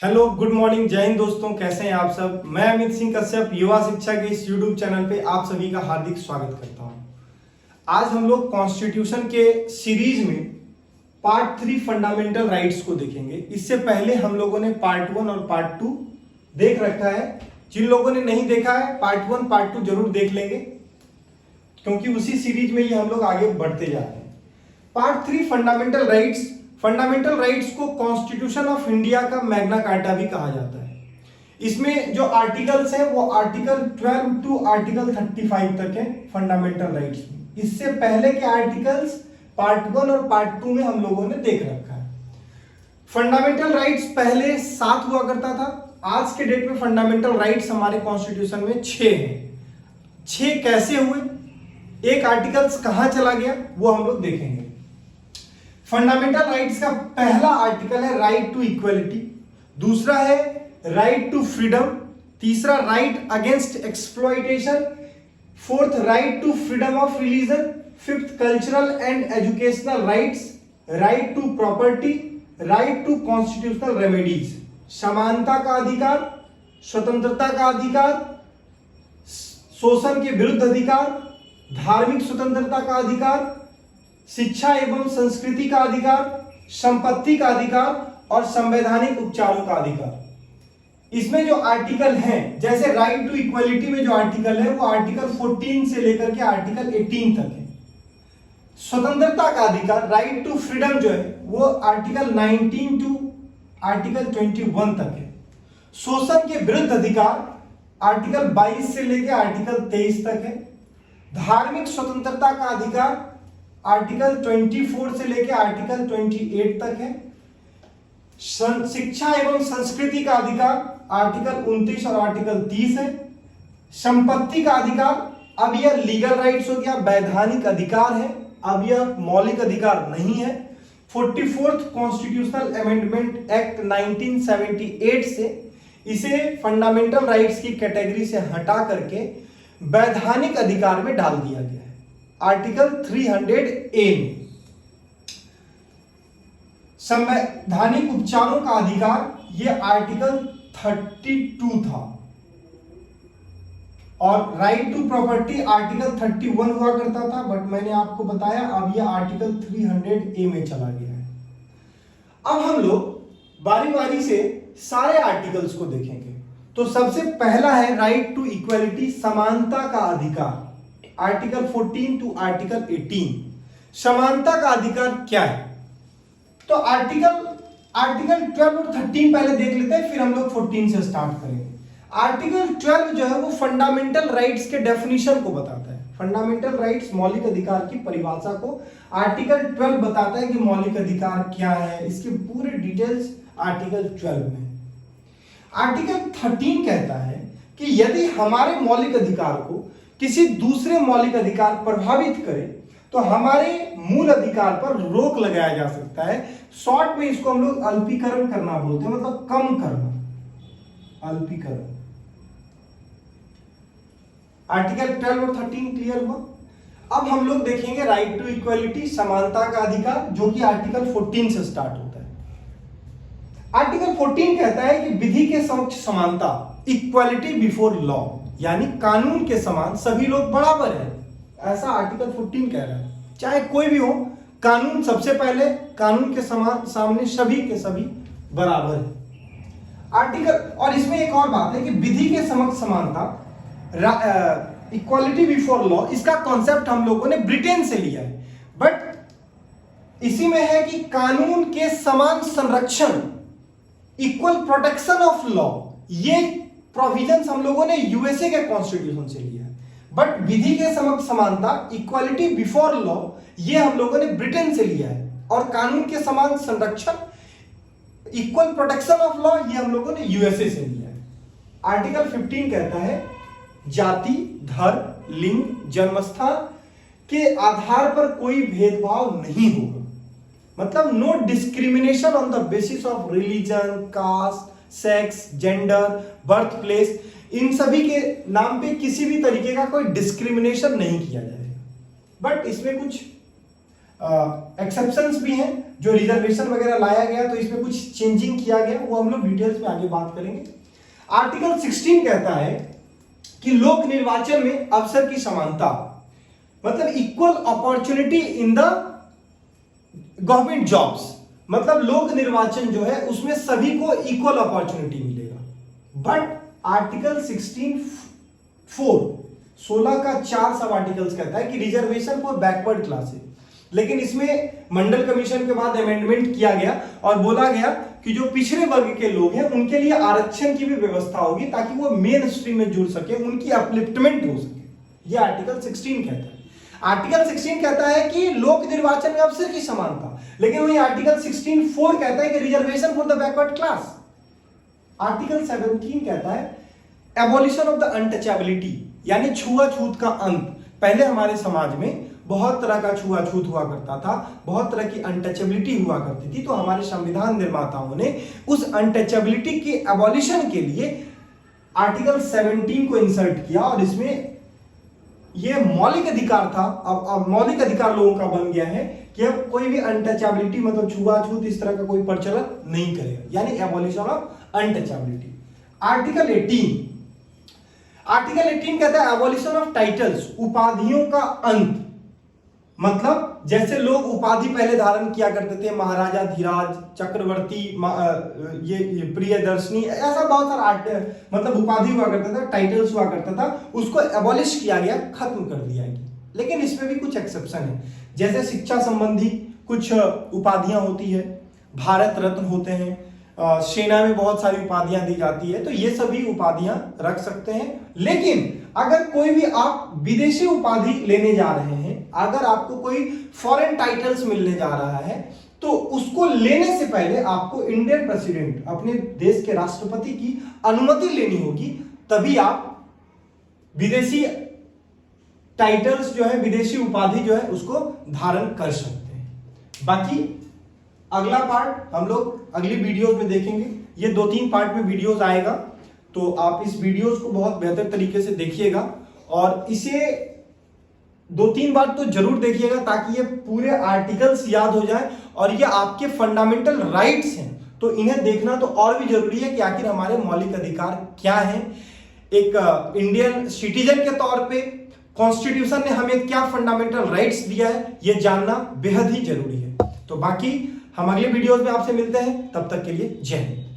Hello, good morning, जय हिंद दोस्तों। कैसे हैं आप सब। मैं अमित सिंह कश्यप युवा शिक्षा के इस यूट्यूब चैनल पे आप सभी का हार्दिक स्वागत करता हूं। आज हम लोग कॉन्स्टिट्यूशन के सीरीज में पार्ट 3 फंडामेंटल राइट्स को देखेंगे। इससे पहले हम लोगों ने पार्ट 1 और पार्ट 2 देख रखा है। जिन लोगों ने नहीं देखा है पार्ट 1 पार्ट 2 जरूर देख लेंगे, क्योंकि उसी सीरीज में ही हम लोग आगे बढ़ते जा रहे हैं। Part 3 fundamental rights. Fundamental rights को कॉन्स्टिट्यूशन ऑफ इंडिया का मैग्ना कार्टा भी कहा जाता है। इसमें जो आर्टिकल्स हैं वो आर्टिकल 12 टू आर्टिकल 35 तक है फंडामेंटल राइट्स में। इससे पहले के आर्टिकल्स पार्ट 1 और पार्ट 2 में हम लोगों ने देख रखा है। फंडामेंटल राइट्स पहले 7 हुआ करता था। आज के डेट में फंडामेंटल राइट्स हमारे कॉन्स्टिट्यूशन में 6 है। 6 कैसे हुए, एक आर्टिकल्स कहां चला गया, वो हम लोग देखेंगे। फंडामेंटल राइट्स का पहला आर्टिकल है राइट टू इक्वलिटी, दूसरा है राइट टू फ्रीडम, तीसरा right against exploitation, fourth right to freedom of religion, fifth cultural and educational rights, right to property, right to constitutional remedies, समानता का अधिकार, स्वतंत्रता का अधिकार, शोषण के विरुद्ध अधिकार, धार्मिक स्वतंत्रता का अधिकार, शिक्षा एवं संस्कृति का अधिकार, संपत्ति का अधिकार और संवैधानिक उपचारों का अधिकार। इसमें जो आर्टिकल हैं, जैसे राइट टू इक्वलिटी में जो आर्टिकल है वो आर्टिकल 14 से लेकर के आर्टिकल 18 तक है। स्वतंत्रता का अधिकार राइट टू फ्रीडम जो है वो आर्टिकल 19 टू आर्टिकल 21 तक है। शोषण के विरुद्ध अधिकार आर्टिकल 22 से लेकर आर्टिकल 23 तक है। धार्मिक स्वतंत्रता का अधिकार आर्टिकल 24 से लेकर आर्टिकल 28 तक है। शिक्षा एवं संस्कृति का अधिकार आर्टिकल 29 और आर्टिकल 30 है। संपत्ति का अधिकार, अब यह लीगल राइट्स हो गया, वैधानिक अधिकार है, अब यह मौलिक अधिकार नहीं है। 44th कॉन्स्टिट्यूशनल अमेंडमेंट एक्ट 1978 से इसे फंडामेंटल राइट्स की कैटेगरी से हटा करके वैधानिक अधिकार में डाल दिया गया है। आर्टिकल 300A में संवैधानिक उपचारों का अधिकार, यह आर्टिकल 32 था। और राइट टू प्रॉपर्टी आर्टिकल 31 हुआ करता था, बट मैंने आपको बताया अब यह आर्टिकल 300A में चला गया है। अब हम लोग बारी बारी से सारे आर्टिकल्स को देखेंगे। तो सबसे पहला है राइट टू इक्वलिटी, समानता का अधिकार, आर्टिकल 14 टू आर्टिकल 18। समानता का अधिकार क्या है, तो आर्टिकल 12 और 13 पहले देख लेते हैं, फिर हम लोग 14 से स्टार्ट करेंगे। आर्टिकल 12 जो है वो फंडामेंटल राइट्स के डेफिनेशन को बताता है। फंडामेंटल राइट्स मौलिक अधिकार की परिभाषा को आर्टिकल 12 बताता है कि मौलिक अधिकार क्या है। इसके पूरे डिटेल्स आर्टिकल 12 में। आर्टिकल 13 कहता है कि यदि हमारे मौलिक अधिकार को किसी दूसरे मौलिक अधिकार प्रभावित करे तो हमारे मूल अधिकार पर रोक लगाया जा सकता है। शॉर्ट में इसको हम लोग अल्पीकरण करना बोलते हैं, मतलब कम करना, अल्पीकरण। आर्टिकल 12 और 13 क्लियर हुआ। अब हम लोग देखेंगे राइट टू इक्वलिटी, समानता का अधिकार, जो कि आर्टिकल 14 से स्टार्ट होता है। आर्टिकल 14 कहता है कि विधि के समक्ष समानता, इक्वालिटी बिफोर लॉ, यानी कानून के समान सभी लोग बराबर हैं। ऐसा आर्टिकल 14 कह रहा है। चाहे कोई भी हो, कानून सबसे पहले, कानून के समान सामने सभी के सभी बराबर है। आर्टिकल, और इसमें एक और बात है कि विधि के समक्ष समानता, इक्वालिटी बिफोर लॉ, इसका कॉन्सेप्ट हम लोगों ने ब्रिटेन से लिया है। बट इसी में है कि कानून के समान संरक्षण, इक्वल प्रोटेक्शन ऑफ लॉ, ये प्रोविजंस हम लोगों ने यूएसए के कॉन्स्टिट्यूशन से लिया है। बट विधि के समक्ष समानता, इक्वालिटी बिफोर लॉ, ये हम लोगों ने ब्रिटेन से लिया है। और कानून के समान संरक्षण, इक्वल प्रोटेक्शन ऑफ लॉ, ये हम लोगों ने यूएसए से लिया है। आर्टिकल 15 कहता है जाति, धर्म, लिंग, जन्मस्थान के आधार पर कोई भेदभाव नहीं होगा। मतलब no discrimination on the basis of religion, caste, sex, gender, birth place, इन सभी के नाम पे किसी भी तरीके का कोई डिस्क्रिमिनेशन नहीं किया जाएगा। बट इसमें कुछ एक्सेप्शंस भी हैं। जो रिजर्वेशन वगैरह लाया गया तो इसमें कुछ चेंजिंग किया गया, वो हम लोग डिटेल्स में आगे बात करेंगे। आर्टिकल 16 कहता है कि लोक निर्वाचन में अवसर की समानता, मतलब equal opportunity in the government jobs, मतलब लोक निर्वाचन जो है उसमें सभी को इक्वल अपॉर्चुनिटी मिलेगा। बट आर्टिकल 16 का 4 सब आर्टिकल्स कहता है कि रिजर्वेशन फॉर बैकवर्ड क्लासेस, लेकिन इसमें मंडल कमीशन के बाद अमेंडमेंट किया गया और बोला गया कि जो पिछड़े वर्ग के लोग हैं उनके लिए आरक्षण की भी व्यवस्था होगी ताकि वो मेन स्ट्रीम में जुड़ सके, उनकी अपलिफ्टमेंट हो सके। ये आर्टिकल 16 कहता है। आर्टिकल 16 कहता है कि लोक निर्वाचन में अवसर की समानता, लेकिन वही आर्टिकल 16(4) कहता है कि reservation for the backward class. Article 17 कहता है एबॉलिशन ऑफ द अनटचेबिलिटी, यानी छुआछूत का अंत। पहले हमारे समाज में बहुत तरह का छुआछूत हुआ करता था, बहुत तरह की अनटचेबिलिटी हुआ करती थी, तो हमारे संविधान निर्माताओं ने उस अनटचेबिलिटी के एबॉलिशन के लिए आर्टिकल 17 को इंसर्ट किया और इसमें यह मौलिक अधिकार था। अब मौलिक अधिकार लोगों का बन गया है कि अब कोई भी अनटचेबिलिटी मतलब छुआछूत इस तरह का कोई प्रचलन नहीं करेगा, यानी एबॉलिशन ऑफ अनटचेबिलिटी। आर्टिकल 18 कहता है एबॉलिशन ऑफ टाइटल्स, उपाधियों का अंत। मतलब जैसे लोग उपाधि पहले धारण किया करते थे, महाराजा धीराज, चक्रवर्ती, ये प्रियदर्शनी, ऐसा बहुत सारा मतलब उपाधि हुआ करता था, टाइटल्स हुआ करता था, उसको एबॉलिश किया गया, खत्म कर दिया गया। लेकिन इसमें भी कुछ एक्सेप्शन है, जैसे शिक्षा संबंधी कुछ उपाधियां होती है, भारत रत्न होते हैं, सेना में बहुत सारी उपाधियां दी जाती है, तो ये सभी उपाधियां रख सकते हैं। लेकिन अगर कोई भी आप विदेशी उपाधि लेने जा रहे हैं, अगर आपको कोई फॉरेन टाइटल्स मिलने जा रहा है, तो उसको लेने से पहले आपको इंडियन प्रेसिडेंट, अपने देश के राष्ट्रपति की अनुमति लेनी होगी, तभी आप विदेशी टाइटल्स जो है, विदेशी उपाधि जो है उसको धारण कर सकते हैं। बाकी अगला पार्ट हम लोग अगली वीडियोस में देखेंगे। ये 2-3 पार्ट में वीडियोस आएगा, तो आप इस वीडियोस को बहुत बेहतर तरीके से देखिएगा और इसे 2-3 बार तो जरूर देखिएगा ताकि ये पूरे आर्टिकल्स याद हो जाए और ये आपके फंडामेंटल राइट्स हैं, तो इन्हें देखना तो और भी जरूरी है कि आखिर हमारे मौलिक अधिकार क्या हैं। एक इंडियन सिटीजन के तौर पे कॉन्स्टिट्यूशन ने हमें क्या फंडामेंटल राइट्स दिया है, ये जानना बेहद ही जरूरी है। तो बाकी हम अगले वीडियोस में आपसे मिलते हैं, तब तक के लिए जय हिंद।